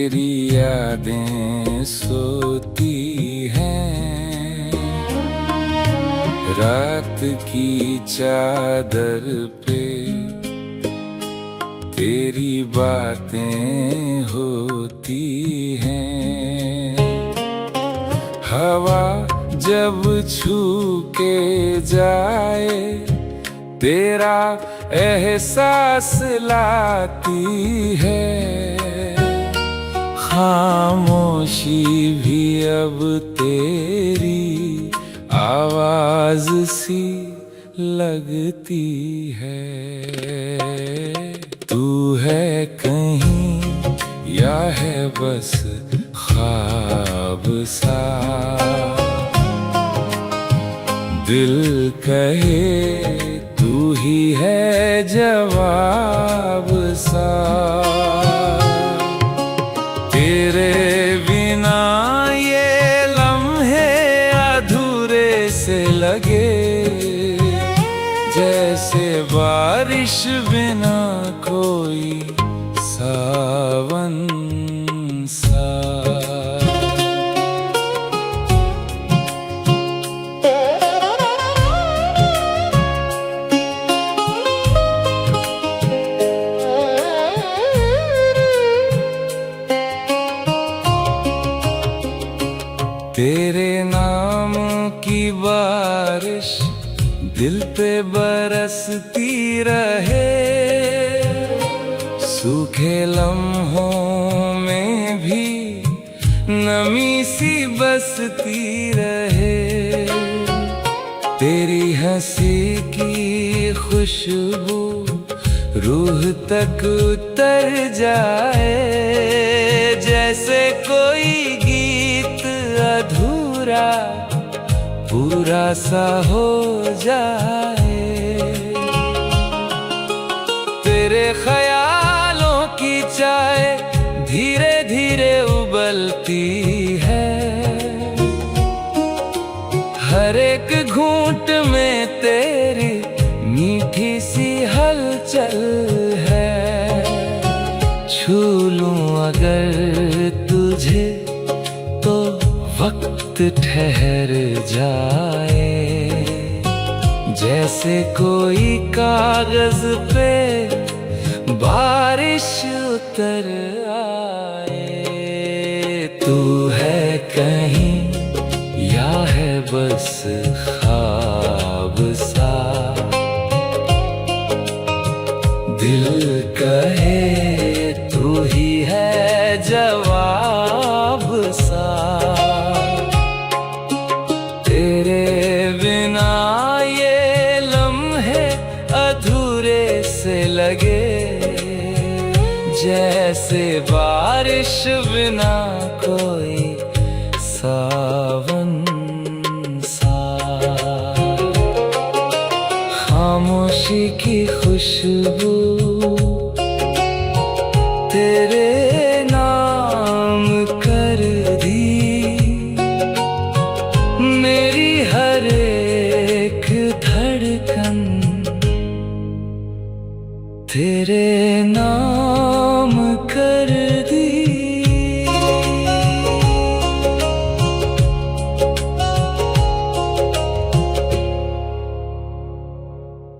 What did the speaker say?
तेरी यादें सोती हैं, रात की चादर पे तेरी बातें होती हैं। हवा जब छू के जाए तेरा एहसास लाती है। खामोशी भी अब तेरी आवाज सी लगती है। तू है कहीं या है बस ख्वाब सा, दिल कहे तू ही है जवाब सा। तेरे बिना ये लम्हे अधूरे से लगे, जैसे बारिश बिना कोई सावन सा। तेरे नाम की बारिश दिल पे बरसती रहे, सूखे लम्हों में भी नमी सी बसती रहे। तेरी हंसी की खुशबू रूह तक उतर जाए, जैसे कोई गीत अधूरा पूरा सा हो जाए। तेरे ख्यालों की चाय धीरे धीरे उबलती है, हर एक घूंट में तेरी मीठी सी हलचल है। छू लूं अगर तुझे तो वक्त ठहर जाए, जैसे कोई कागज पे बारिश उतर आए। तू है कहीं या है बस ख्वाब सा, दिल कहे तू ही है जवाब सा। तेरे बिना ये लम्हे अधूरे से लगे, जैसे बारिश बिना कोई सावन सा। खामोशी की खुशबू तेरे नाम कर दी, मेरी हर एक धड़कन तेरे नाम